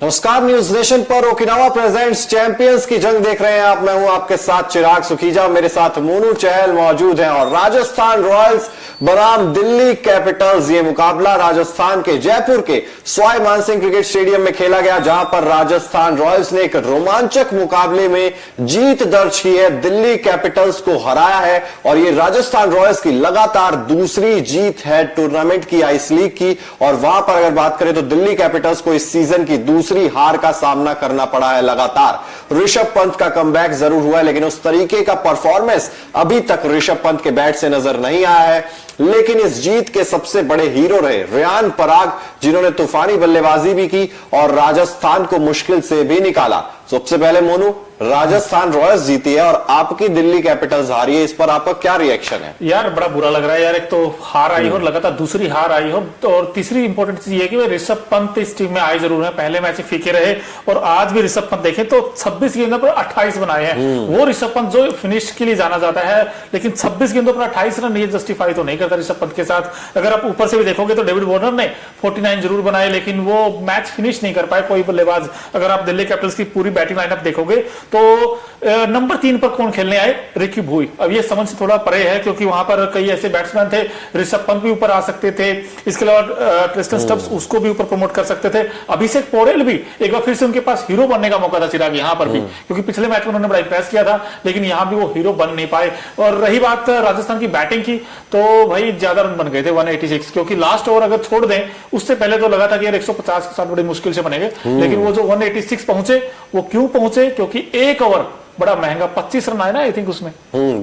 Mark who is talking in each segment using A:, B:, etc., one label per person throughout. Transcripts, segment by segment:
A: नमस्कार, news nation पर Okinawa presents champions की जंग देख रहे हैं आप। मैं हूं आपके साथ चिराग सुखीजा, मेरे साथ मोनू चहल मौजूद हैं। और राजस्थान रॉयल्स बनाम दिल्ली कैपिटल्स, ये मुकाबला राजस्थान के जयपुर के सवाई मानसिंह क्रिकेट स्टेडियम में खेला गया, जहां पर राजस्थान रॉयल्स ने एक रोमांचक मुकाबले में जीत दर्ज की है, दिल्ली कैपिटल्स को हराया है। और ये राजस्थान रॉयल्स की लगातार दूसरी जीत है टूर्नामेंट की, आइस लीग की। और वहां पर अगर बात करें तो दिल्ली कैपिटल्स को इस सीजन की दूसरी हार का सामना करना पड़ा है लगातार। ऋषभ पंत का कमबैक जरूर हुआ है, लेकिन उस तरीके का परफॉर्मेंस अभी तक ऋषभ पंत के बैट से नजर नहीं आया है। लेकिन इस जीत के सबसे बड़े हीरो रहे रियान पराग, जिन्होंने तूफानी बल्लेबाजी भी की और राजस्थान को मुश्किल से भी निकाला। सबसे पहले मोनू, राजस्थान रॉयल्स जीती है और आपकी दिल्ली कैपिटल्स हारी है, इस पर आपका क्या रिएक्शन है?
B: यार बड़ा बुरा लग रहा है यार। एक तो हार आई हो, लगातार दूसरी हार आई हो, तो और तीसरी इंपॉर्टेंट चीज ये है कि ऋषभ पंत इस टीम में आए जरूर है। पहले मैच फीके रहे और आज भी ऋषभ पंत देखें तो 26 गेंदों पर 28 बनाए हैं। वो ऋषभ पंत जो फिनिश के लिए जाना जाता है, लेकिन 26 गेंदों पर 28 रन ये जस्टिफाई तो नहीं करता ऋषभ पंत के साथ। अगर आप ऊपर से भी देखोगे तो डेविड वार्नर ने 49 जरूर बनाए, लेकिन वो मैच फिनिश नहीं कर पाए कोई बल्लेबाज। अगर आप दिल्ली कैपिटल्स की पूरी बैटिंग लाइनअप देखोगे तो नंबर 3 पर कौन खेलने आए? रिकी भुई। अब ये समझ से थोड़ा परे है, क्योंकि वहां पर कई ऐसे बैट्समैन थे, ऋषभ पंत भी ऊपर आ सकते थे, इसके अलावा ट्रिस्टन स्टब्स उसको भी ऊपर प्रमोट कर सकते थे, अभिषेक पौडेल भी एक बार फिर से उनके पास हीरो बनने का मौका था चिराग यहां पर भी, क्योंकि पिछले मैच में उन्होंने बड़ा इंप्रेस किया था, लेकिन यहां भी वो हीरो बन नहीं पाए। और रही बात राजस्थान की बैटिंग की, तो भाई ज्यादा रन बन गए थे 186, क्योंकि लास्ट ओवर अगर छोड़ दें उससे पहले तो लगा था कि यार 150 के साथ बड़ी मुश्किल से बनेंगे, लेकिन वो जो 186 पहुंचे, वो क्यों पहुंचे? क्योंकि एक ओवर बड़ा महंगा 25 रन आए ना, आई थिंक उसमें।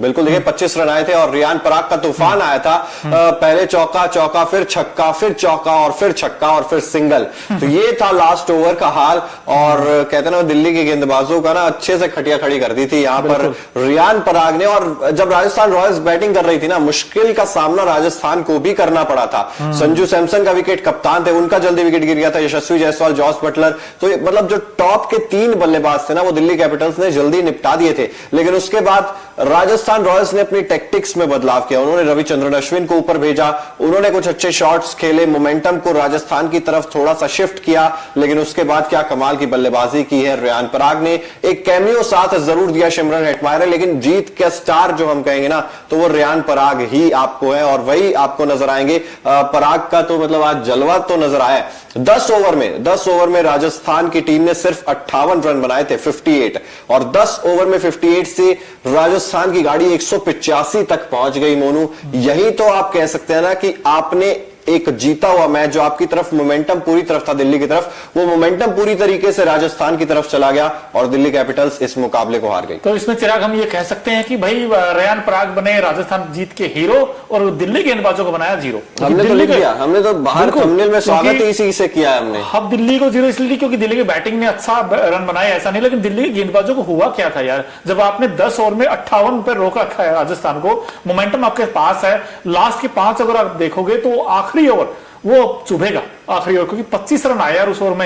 A: बिल्कुल, देखिए 25 रन आए थे और रियान पराग का तूफान आया था। पहले चौका, चौका, फिर छक्का, फिर चौका और फिर छक्का और फिर सिंगल। तो ये था लास्ट ओवर का हाल। और कहते ना, दिल्ली के गेंदबाजों का ना अच्छे से खटिया खड़ी कर दी थी यहां पर रियान पराग ने। और जब राजस्थान रॉयल्स बैटिंग कर रही थी ना, मुश्किल का सामना राजस्थान को भी करना पड़ा था। संजू सैमसन का विकेट, कप्तान थे, उनका जल्दी विकेट गिर गया था, यशस्वी जायसवाल, जॉस बटलर। तो मतलब जो टॉप के 3 बल्लेबाज थे ना, वो दिल्ली कैपिटल्स ने जल्दी निपटा दिए थे। लेकिन उसके बाद राजस्थान रॉयल्स ने अपनी टैक्टिक्स में बदलाव किया। उन्होंने रविचंद्रन अश्विन को ऊपर भेजा, उन्होंने कुछ अच्छे शॉट्स खेले, मोमेंटम को राजस्थान की तरफ थोड़ा सा शिफ्ट किया। लेकिन उसके बाद क्या कमाल की बल्लेबाजी की है रियान पराग ने। एक कैमियो साथ जरूर दिया शिमरन हेटमायर, लेकिन जीत का स्टार जो हम कहेंगे ना, तो वो रियान पराग ही आपको है और वही आपको नजर आएंगे। पराग का तो मतलब आज जलवा तो नजर आया। 10 ओवर में राजस्थान की टीम ने सिर्फ 58 रन बनाए थे, 58। और 10 ओवर में 58 से राजस्थान की गाड़ी 185 तक पहुंच गई। मोनू, यही तो आप कह सकते हैं ना कि आपने एक जीता हुआ मैच, जो आपकी तरफ मोमेंटम पूरी तरफ था दिल्ली की तरफ, वो मोमेंटम पूरी तरीके से राजस्थान की तरफ चला गया और दिल्ली कैपिटल्स इस मुकाबले को हार गई।
B: तो इसमें चिराग हम ये कह सकते हैं कि भाई रियान पराग बने राजस्थान जीत के हीरो और दिल्ली गेंदबाजों को बनाया जीरो।
A: हमने तो लिख दिया, हमने तो बाहर थंबनेल में स्वागत ही इसी से किया है हमने।
B: अब दिल्ली को जीरो इसलिए क्योंकि दिल्ली की बैटिंग ने अच्छा रन बनाए, ऐसा नहीं, लेकिन दिल्ली के गेंदबाजों को हुआ क्या था यार, जब आपने 10 ओवर में 58 पर रोक रखा है राजस्थान को, मोमेंटम आपके पास है, लास्ट के 5 अगर आप देखोगे तो आखिरी ओवर वो चुभेगा आखिरी ओवर, क्योंकि 25 रन आए यार उस ओवर में।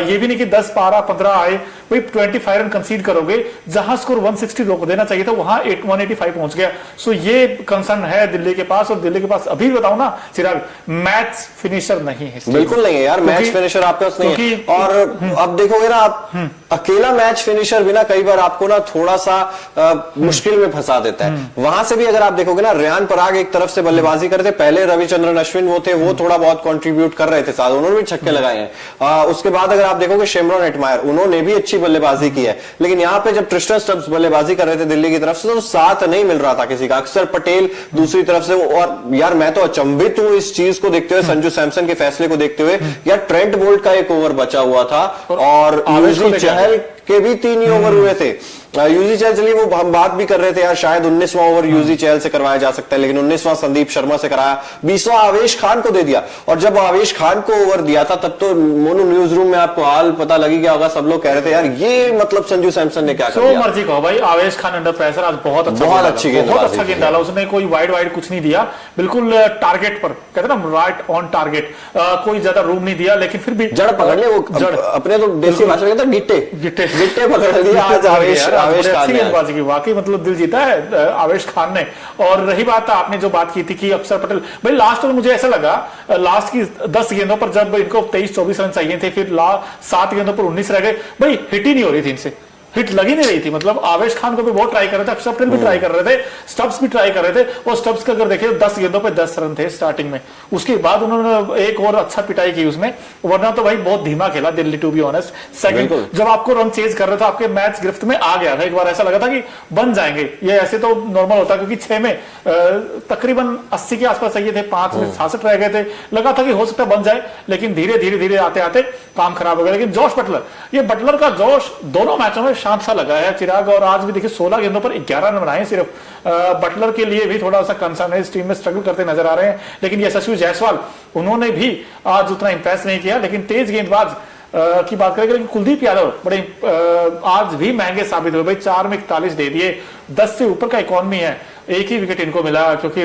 B: ये भी नहीं कि 10, 12, 15 आए, वही 25 रन कंसीड करोगे, जहां स्कोर 160 रोक देना चाहिए था वहां 185 पहुंच गया। सो ये कंसर्न है दिल्ली के पास। और दिल्ली के पास अभी बताओ ना चिराग, मैच फिनिशर नहीं है,
A: बिल्कुल नहीं है यार, मैच फिनिशर आपके पास नहीं है। और अब देखोगे ना आप, अकेला मैच फिनिशर भी ना कई बार आपको ना थोड़ा सा मुश्किल में फंसा देता है। वहां से भी अगर आप देखोगे ना, रियान पराग एक तरफ से बल्लेबाजी करते, पहले रविचंद्रन अश्विन वो थे, वो थोड़ा बहुत कंट्रीब्यूट कर रहे थे, साथ उन्होंने भी छक्के लगाए हैं। उसके बाद अगर आप देखोगे शिमरन हेटमायर, उन्होंने भी अच्छी बल्लेबाजी की है। लेकिन यहां पे जब ट्रिस्टन स्टब्स बल्लेबाजी कर रहे थे दिल्ली की तरफ से, तो साथ नहीं मिल रहा था किसी का। अक्षर पटेल दूसरी तरफ से, और यार मैं तो अचंभित हूं इस चीज को देखते हुए, संजू सैमसन के फैसले को देखते हुए। यार ट्रेंट बोल्ट का एक ओवर बचा हुआ था और यूजुअली चहल के भी 3 ही ओवर हुए थे। यूजी चहल, चलिए वो हम बात भी कर रहे थे यार, शायद 19वां ओवर यूजी चहल से करवाया जा सकता है, लेकिन 19वां संदीप शर्मा से कराया, 20वां आवेश खान को दे दिया। और जब आवेश खान को ओवर दिया था, तब तो मोनू न्यूज रूम में आपको हाल पता लगी गया होगा, सब लोग कह रहे थे यार ये मतलब संजू सैमसन ने क्या कर दिया।
B: मर्जी कहो भाई, आवेश खान अंडर प्रेशर आज बहुत अच्छी गेंद डाला उसने, कोई वाइड कुछ नहीं दिया, बिल्कुल टारगेट पर, कहते ना राइट ऑन टारगेट, कोई ज्यादा रूम नहीं दिया, लेकिन फिर भी
A: जड़ पकड़ ले, वो जड़ अपने तो देसी भाषा में कहते हैं गिट्टे। गिट्टे पकड़ लिया आज आवेश खान ने।
B: गेंदबाजी की वाकई मतलब दिल जीता है आवेश खान ने। और रही बात आपने जो बात की थी कि अक्षर पटेल, भाई लास्ट में मुझे ऐसा लगा लास्ट की 10 गेंदों पर जब इनको 23-24 रन चाहिए थे, फिर 7 गेंदों पर 19 रह गए, भाई हिट ही नहीं हो रही थी इनसे, हिट लगी नहीं रही थी। मतलब आवेश खान को भी बहुत ट्राई कर रहे थे, अक्षर पटेल भी ट्राई कर रहे थे, स्टब्स भी ट्राई कर रहे थे, और स्टब्स का अगर देखिए 10 गेंदों पे 10 रन थे स्टार्टिंग में, उसके बाद उन्होंने एक और अच्छा पिटाई की उसमें, वरना तो भाई बहुत धीमा खेला Delhi to be honest. Second जब आपको रन चेज कर रहा था, आपके मैच गिरफ्त में आ गया था, एक बार ऐसा लगा था कि बन जाएंगे ये, ऐसे तो नॉर्मल होता क्योंकि 6 में तकरीबन 80 के आसपास चाहिए थे, 5 में 66 रह गए थे, लगा था कि हो सकता बन जाए, लेकिन धीरे धीरे धीरे आते आते काम खराब हो गया। लेकिन जोश बटलर, ये बटलर का जोश दोनों मैचों में शांत सा लगा है चिराग, और आज भी देखिए 16 गेंदों पर 11 रन बनाए सिर्फ। बटलर के लिए भी थोड़ा सा कंसर्न है, इस टीम में स्ट्रगल करते नजर आ रहे हैं। लेकिन यशस्वी जायसवाल, उन्होंने भी आज उतना इंप्रेस नहीं किया। लेकिन तेज गेंदबाज की बात करेंगे, लेकिन कुलदीप यादव बड़े आज भी महंगे साबित हुए भाई, 4 में 41 दे दिए, 10 से ऊपर का इकॉनमी है, एक ही विकेट इनको मिला, क्योंकि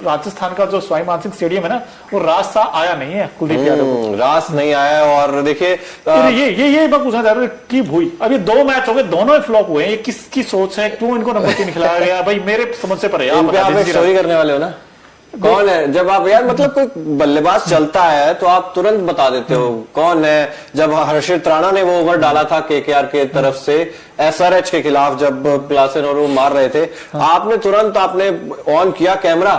B: राजस्थान का जो सवाई मानसिंह स्टेडियम है ना, वो रास्ता आया नहीं है कुलदीप यादव को,
A: रास नहीं आया। और देखिए
B: ये मैं पूछना चाह रहा हूँ की हुई, अब ये 2 मैच हो गए, दोनों ही फ्लॉप हुए हैं, ये किसकी सोच है, क्यों इनको नंबर 3 खिलाया गया भाई, मेरे समझ से परे।
A: आप स्टोरी करने वाले हो ना, कौन है? जब आप यार मतलब कोई बल्लेबाज चलता है तो आप तुरंत बता देते हो कौन है। जब हर्षित राणा ने वो ओवर डाला था केकेआर के तरफ से एसआरएच के खिलाफ, जब क्लासेन और वो मार रहे थे, आपने तुरंत आपने ऑन किया कैमरा,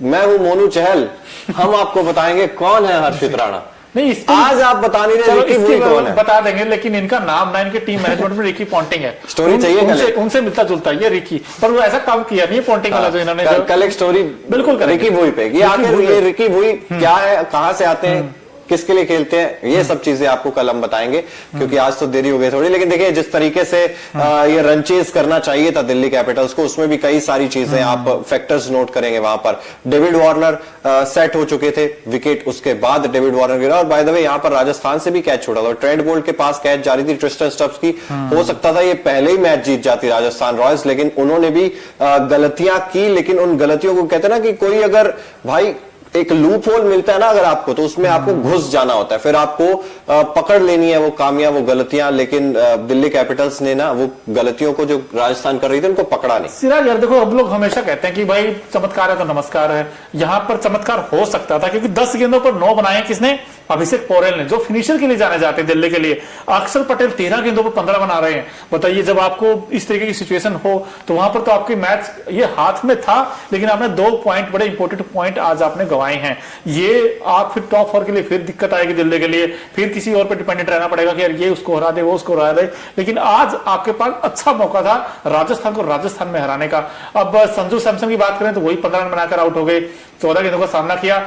A: मैं हूं मोनू चहल, हम आपको बताएंगे कौन है हर्षित राणा।
B: नहीं,
A: आज आप बता नहीं रहे रिकी वुई कौन है,
B: बता देंगे, लेकिन इनका नाम ना इनके टीम मैनेजमेंट में रिकी पॉन्टिंग है,
A: स्टोरी चाहिए
B: उनसे मिलता जुलता ये रिकी, पर वो ऐसा काम किया नहीं पॉन्टिंग वाला जो इन्होंने
A: कल एक स्टोरी
B: बिल्कुल
A: रिकी वुई पे कि आखिर ये रिकी वुई क्या है, कहां से आते हैं, किसके लिए खेलते हैं, ये सब चीजें आपको कल हम बताएंगे, क्योंकि आज तो देरी हो गई थोड़ी। लेकिन देखिए जिस तरीके से ये रन चेज करना चाहिए था दिल्ली कैपिटल्स को, उसमें भी कई सारी चीजें आप फैक्टर्स नोट करेंगे। वहां पर डेविड वार्नर सेट हो चुके थे, विकेट उसके बाद डेविड वार्नर गिरा, और बाय द वे यहाँ पर राजस्थान से भी कैच छोड़ा था, ट्रेंट बोल्ट के पास कैच जा रही थी ट्रिस्टन स्टब्स की, हो सकता था ये पहले ही मैच जीत जाती राजस्थान रॉयल्स, लेकिन उन्होंने भी गलतियां की। लेकिन उन गलतियों को कहते हैं ना कि कोई अगर भाई एक लूप होल मिलता है ना अगर आपको, तो उसमें आपको घुस जाना होता है, फिर आपको पकड़ लेनी है वो कामियां, वो गलतियां। लेकिन दिल्ली कैपिटल्स ने ना वो गलतियों को जो राजस्थान कर रही थी उनको पकड़ा नहीं।
B: सिराज यार देखो, अब लोग हमेशा कहते हैं कि भाई चमत्कार है तो नमस्कार है, यहां पर चमत्कार हो सकता था, क्योंकि 10 गेंदों पर 9 बनाए किसने, अभिषेक पौरेल ने, जो फिनिशर के लिए जाने जाते हैं दिल्ली के लिए। अक्षर पटेल 13 गेंदों पर 15 बना रहे हैं। बताइए, जब आपको इस तरीके की सिचुएशन हो तो वहां पर तो आपके मैच ये हाथ में था, लेकिन आपने 2 पॉइंट, बड़े इंपॉर्टेंट पॉइंट आज आपने गंवाए हैं। ये आप फिर टॉप 4 के लिए फिर दिक्कत आएगी दिल्ली के लिए, फिर किसी और पर डिपेंडेंट रहना पड़ेगा कि यार ये उसको हरा दे, वो उसको हरा दे। लेकिन आज आपके पास अच्छा मौका था राजस्थान को राजस्थान में हराने का। अब संजू सैमसन की बात करें तो वही 15 रन बनाकर आउट हो गए, 14 गेंदों का सामना किया।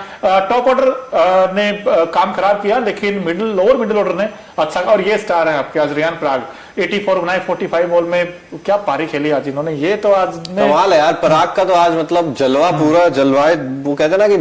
B: टॉप ऑर्डर ने काम खराब किया, लेकिन लोअर मिडिल ऑर्डर ने अच्छा, और ये स्टार है आपके आज रियान पराग, 84 बनाए 45 बॉल में, क्या पारी खेली आज इन्होंने, ये तो आज
A: कमाल है यार। पराग का तो आज मतलब जलवा, पूरा जलवाए, वो कहते हैं ना कि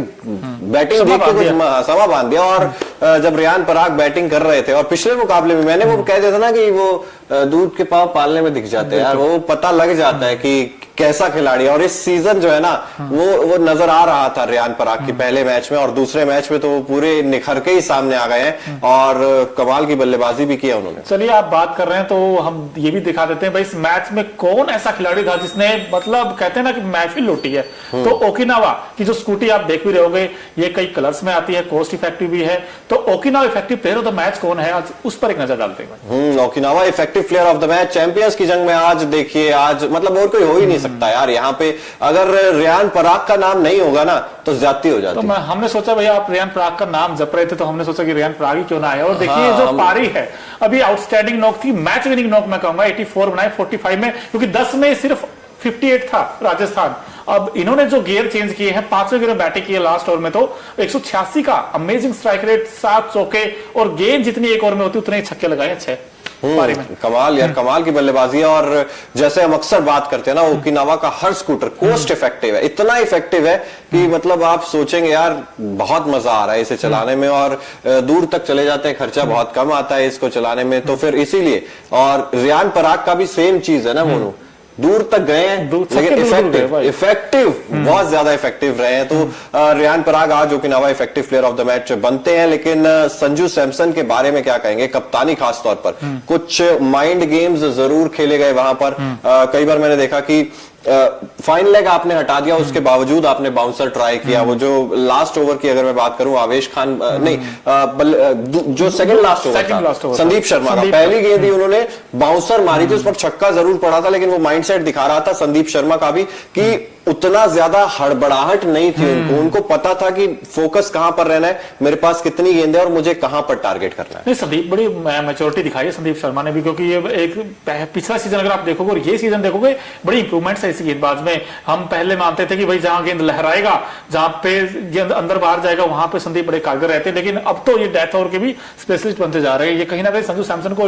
A: बैटिंग देख के कुछ समा बांध दिया। और जब रियान पराग बैटिंग कर रहे थे, और पिछले मुकाबले में मैंने वो कह दिया था ना कि वो दूध के पांव पालने में दिख जाते हैं यार, वो पता लग जाता है कि कैसा खिलाड़ी है। और इस सीजन जो है ना वो नजर आ रहा था रियान पराग की पहले मैच में, और दूसरे मैच में तो वो पूरे निखर के ही सामने आ गए हैं, और कमाल की बल्लेबाजी भी किया उन्होंने।
B: चलिए, आप बात कर रहे हैं तो हम ये भी दिखा देते हैं भाई, इस मैच में कौन ऐसा खिलाड़ी था जिसने, मतलब कहते हैं ना कि महफिल लूटी है। तो ओकिनावा की जो स्कूटी आप देख भी रहे होगे, ये कई कलर्स में आती है, कॉस्ट इफेक्टिव भी है। तो Okinawa effective player of the match कौन है आज, उस पर एक नजर डालते हैं।
A: Okinawa effective player of the match, champions की जंग में आज देखिए, आज मतलब और कोई हो ही नहीं सकता यार यहाँ पे। अगर रियान पराग का नाम नहीं होगा ना तो ज्यादती हो जाती।
B: तो हमने सोचा भैया आप रियान पराग का नाम जप रहे थे, तो हमने सोचा कि रियान पराग ही क्यों ना आए। और देखिए जो पारी है, अभी आउटस्टैंडिंग नॉक थी, मैच विनिंग नॉक मैं कहूंगा, 84 बनाए 45 में, क्योंकि 10 में सिर्फ 58 था राजस्थान। अब इन्होंने जो गियर चेंज किए हैं, 5वें गियर बैटिंग की है लास्ट ओवर में, तो 186 का अमेजिंग स्ट्राइक रेट, 7 चौके, और गेंद जितनी एक ओवर में होती उतने छक्के लगाए 6 पारी में।
A: कमाल यार, कमाल की बल्लेबाजी है। और जैसे हम अक्सर बात करते हैं ना, ओकिनावा का हर स्कूटर कोस्ट इफेक्टिव है, इतना इफेक्टिव है कि मतलब आप सोचेंगे यार बहुत मजा आ रहा है इसे चलाने में, और दूर तक चले जाते हैं, खर्चा बहुत कम आता है इसको चलाने में, तो फिर इसीलिए। और रियान पराग का भी सेम चीज है ना मोनू, दूर तक गए हैं, लेकिन इफेक्टिव बहुत ज्यादा इफेक्टिव रहे हैं। तो रियान पराग आज Okinawa effective player of the match बनते हैं। लेकिन संजू सैमसन के बारे में क्या कहेंगे, कप्तानी खासतौर पर कुछ माइंड गेम्स जरूर खेले गए वहां पर। कई बार मैंने देखा कि फाइन लेग आपने हटा दिया, उसके बावजूद आपने बाउंसर ट्राई किया। वो जो लास्ट ओवर की अगर मैं बात करूं, आवेश खान जो सेकंड लास्ट ओवर था संदीप शर्मा का, पहली गेंद ही उन्होंने बाउंसर मारी थी, उस पर छक्का जरूर पड़ा था, लेकिन वो माइंडसेट दिखा रहा था संदीप शर्मा का भी कि उतना ज्यादा हड़बड़ाहट नहीं थी उनको पता था कि फोकस कहां पर रहना है, मेरे पास कितनी गेंद है और मुझे कहां पर टारगेट करना है।
B: नहीं, संदीप बड़ी मैच्योरिटी दिखाई है संदीप शर्मा ने भी, क्योंकि ये एक पिछला सीजन अगर आप देखोगे और ये सीजन देखोगे, बड़ी इंप्रूवमेंट्स है इस गेंदबाज में। हम पहले मानते थे कि भाई जहां गेंद लहराएगा, जहां पे गेंद अंदर बाहर जाएगा, वहां पे संदीप बड़े कारगर रहते हैं, लेकिन अब तो ये डेथ ओवर के भी स्पेशलिस्ट बनते जा रहे हैं। ये कहीं ना कहीं संजू सैमसन को